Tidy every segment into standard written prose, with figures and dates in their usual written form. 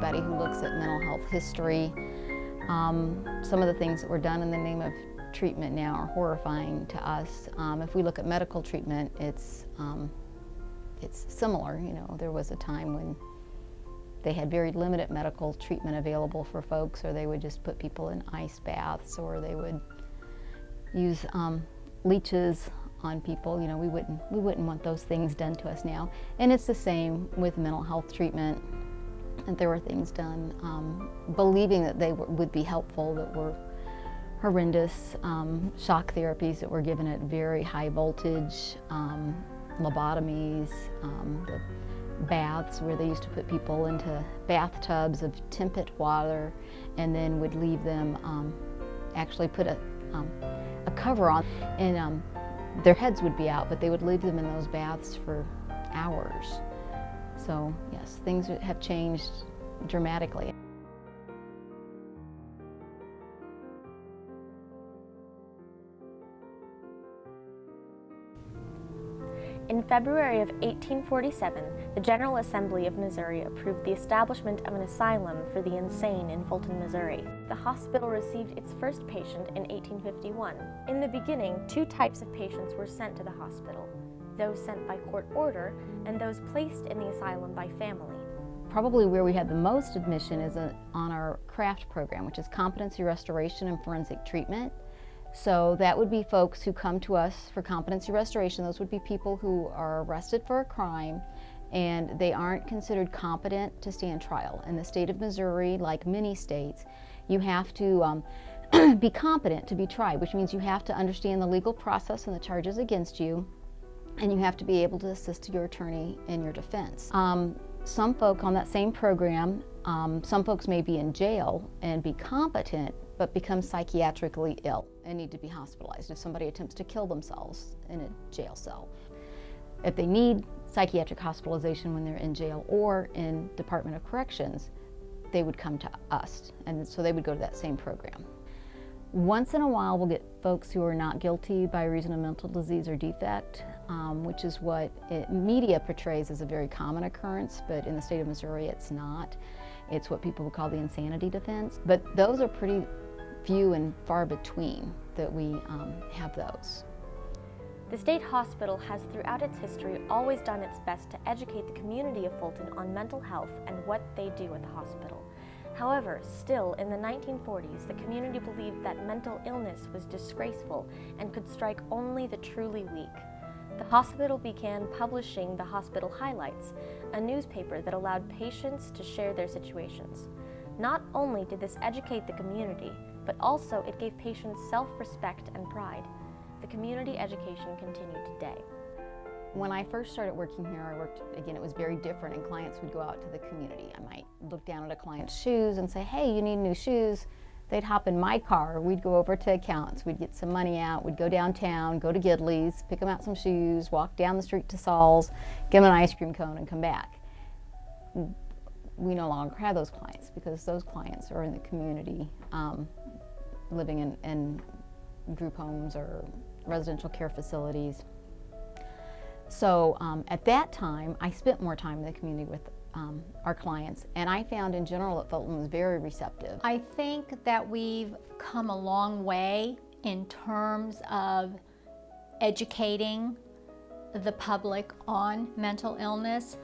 anybody who looks at mental health history. Some of the things that were done in the name of treatment now are horrifying to us. If we look at medical treatment, it's similar. You know, there was a time when they had very limited medical treatment available for folks, or they would just put people in ice baths, or they would use leeches on people. You know, we wouldn't want those things done to us now. And it's the same with mental health treatment. And there were things done believing that they would be helpful that were horrendous. Shock therapies that were given at very high voltage, lobotomies, the baths where they used to put people into bathtubs of tepid water and then would leave them, actually put a cover on, and their heads would be out, but they would leave them in those baths for hours. So yes, things have changed dramatically. In February of 1847, the General Assembly of Missouri approved the establishment of an asylum for the insane in Fulton, Missouri. The hospital received its first patient in 1851. In the beginning, two types of patients were sent to the hospital: those sent by court order and those placed in the asylum by family. Probably where we had the most admission is on our CRAFT program, which is Competency Restoration and Forensic Treatment. So that would be folks who come to us for competency restoration. Those would be people who are arrested for a crime and they aren't considered competent to stand trial. In the state of Missouri, like many states, you have to be competent to be tried, which means you have to understand the legal process and the charges against you, and you have to be able to assist your attorney in your defense. Some folk on that same program, some folks may be in jail and be competent, but become psychiatrically ill and need to be hospitalized if somebody attempts to kill themselves in a jail cell. If they need psychiatric hospitalization when they're in jail or in Department of Corrections, they would come to us, and so they would go to that same program. Once in a while we'll get folks who are not guilty by reason of mental disease or defect, which is what media portrays as a very common occurrence, but in the state of Missouri it's not. It's what people would call the insanity defense. But those are pretty few and far between that we have those. The state hospital has throughout its history always done its best to educate the community of Fulton on mental health and what they do at the hospital. However, still in the 1940s, the community believed that mental illness was disgraceful and could strike only the truly weak. The hospital began publishing the Hospital Highlights, a newspaper that allowed patients to share their situations. Not only did this educate the community, but also it gave patients self-respect and pride. The community education continued today. When I first started working here, again, it was very different, and clients would go out to the community. I might look down at a client's shoes and say, hey, you need new shoes. They'd hop in my car. We'd go over to accounts. We'd get some money out. We'd go downtown, go to Gidley's, pick them out some shoes, walk down the street to Saul's, give them an ice cream cone, and come back. We no longer have those clients because those clients are in the community, living in group homes or residential care facilities. So at that time, I spent more time in the community with our clients, and I found in general that Fulton was very receptive. I think that we've come a long way in terms of educating the public on mental illness.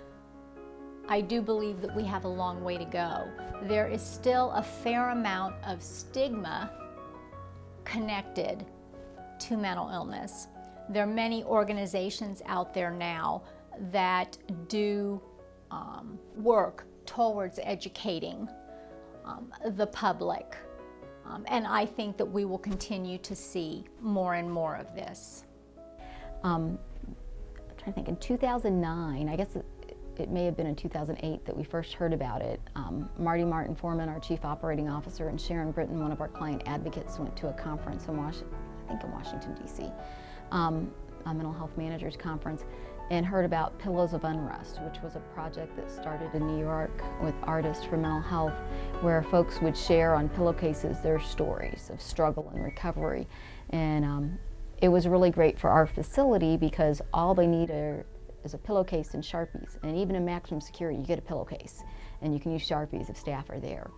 I do believe that we have a long way to go. There is still a fair amount of stigma connected to mental illness. There are many organizations out there now that do work towards educating the public, and I think that we will continue to see more and more of this. I'm trying to think, in 2009, I guess it may have been in 2008 that we first heard about it. Marty Martin Foreman, our Chief Operating Officer, and Sharon Britton, one of our client advocates, went to a conference in Washington, D.C., a mental health managers conference, and heard about Pillows of Unrest, which was a project that started in New York with Artists for Mental Health, where folks would share on pillowcases their stories of struggle and recovery. And it was really great for our facility because all they need is a pillowcase and Sharpies. And even in maximum security, you get a pillowcase, and you can use Sharpies if staff are there.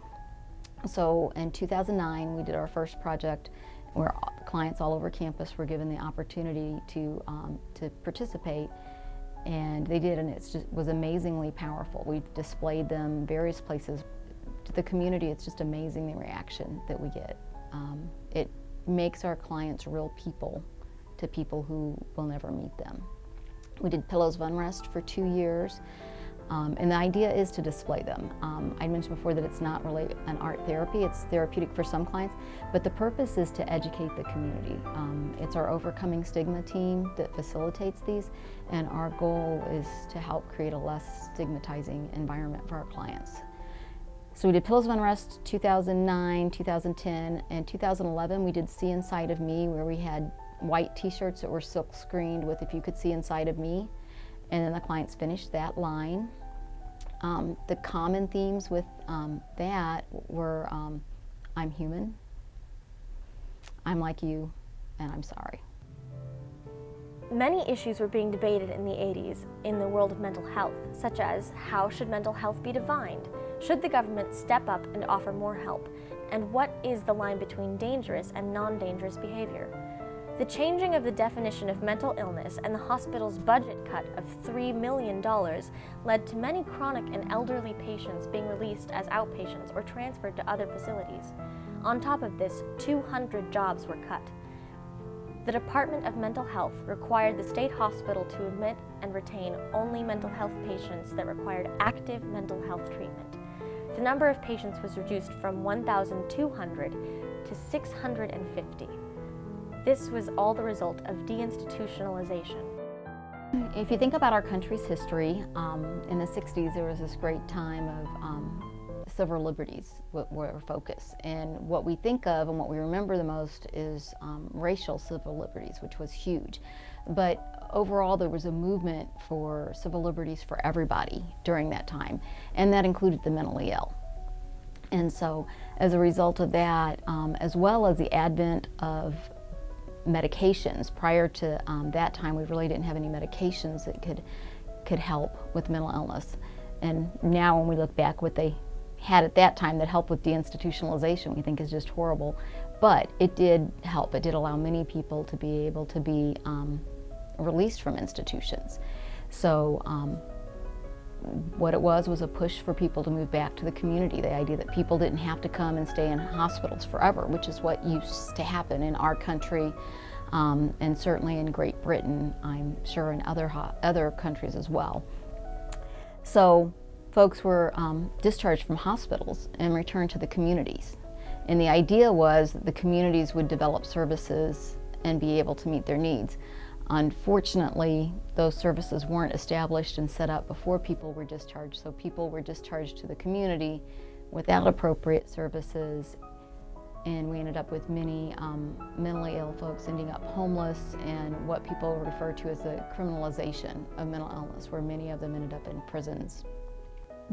So in 2009, we did our first project where clients all over campus were given the opportunity to participate, and they did, and it just was amazingly powerful. We've displayed them various places. To the community, it's just amazing the reaction that we get. It makes our clients real people to people who will never meet them. We did Pillows of Unrest for 2 years. And the idea is to display them. I mentioned before that it's not really an art therapy, it's therapeutic for some clients, but the purpose is to educate the community. It's our Overcoming Stigma team that facilitates these, and our goal is to help create a less stigmatizing environment for our clients. So we did Pillows of Unrest 2009, 2010, and 2011 we did See Inside of Me, where we had white t-shirts that were silk screened with "If You Could See Inside of Me," and then the clients finished that line. The common themes with that were I'm human, I'm like you, and I'm sorry. Many issues were being debated in the 80s in the world of mental health, such as how should mental health be defined? Should the government step up and offer more help? And what is the line between dangerous and non-dangerous behavior? The changing of the definition of mental illness and the hospital's budget cut of $3 million led to many chronic and elderly patients being released as outpatients or transferred to other facilities. On top of this, 200 jobs were cut. The Department of Mental Health required the state hospital to admit and retain only mental health patients that required active mental health treatment. The number of patients was reduced from 1,200 to 650. This was all the result of deinstitutionalization. If you think about our country's history, in the 60s there was this great time of civil liberties were our focus. And what we think of and what we remember the most is racial civil liberties, which was huge. But overall there was a movement for civil liberties for everybody during that time, and that included the mentally ill. And so as a result of that, as well as the advent of medications. Prior to that time, we really didn't have any medications that could help with mental illness. And now when we look back, what they had at that time that helped with deinstitutionalization, we think is just horrible. But it did help. It did allow many people to be able to be released from institutions. So what it was a push for people to move back to the community, the idea that people didn't have to come and stay in hospitals forever, which is what used to happen in our country, and certainly in Great Britain, I'm sure in other countries as well. So folks were discharged from hospitals and returned to the communities. And the idea was that the communities would develop services and be able to meet their needs. Unfortunately, those services weren't established and set up before people were discharged, so people were discharged to the community without appropriate services, and we ended up with many mentally ill folks ending up homeless and what people refer to as the criminalization of mental illness, where many of them ended up in prisons.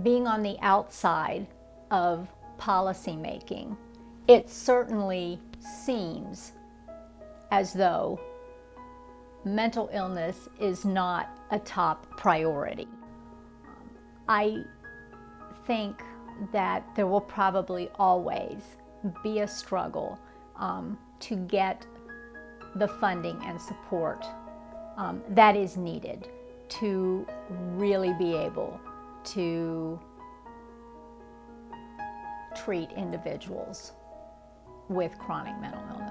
Being on the outside of policy making, it certainly seems as though mental illness is not a top priority. I think that there will probably always be a struggle to get the funding and support that is needed to really be able to treat individuals with chronic mental illness.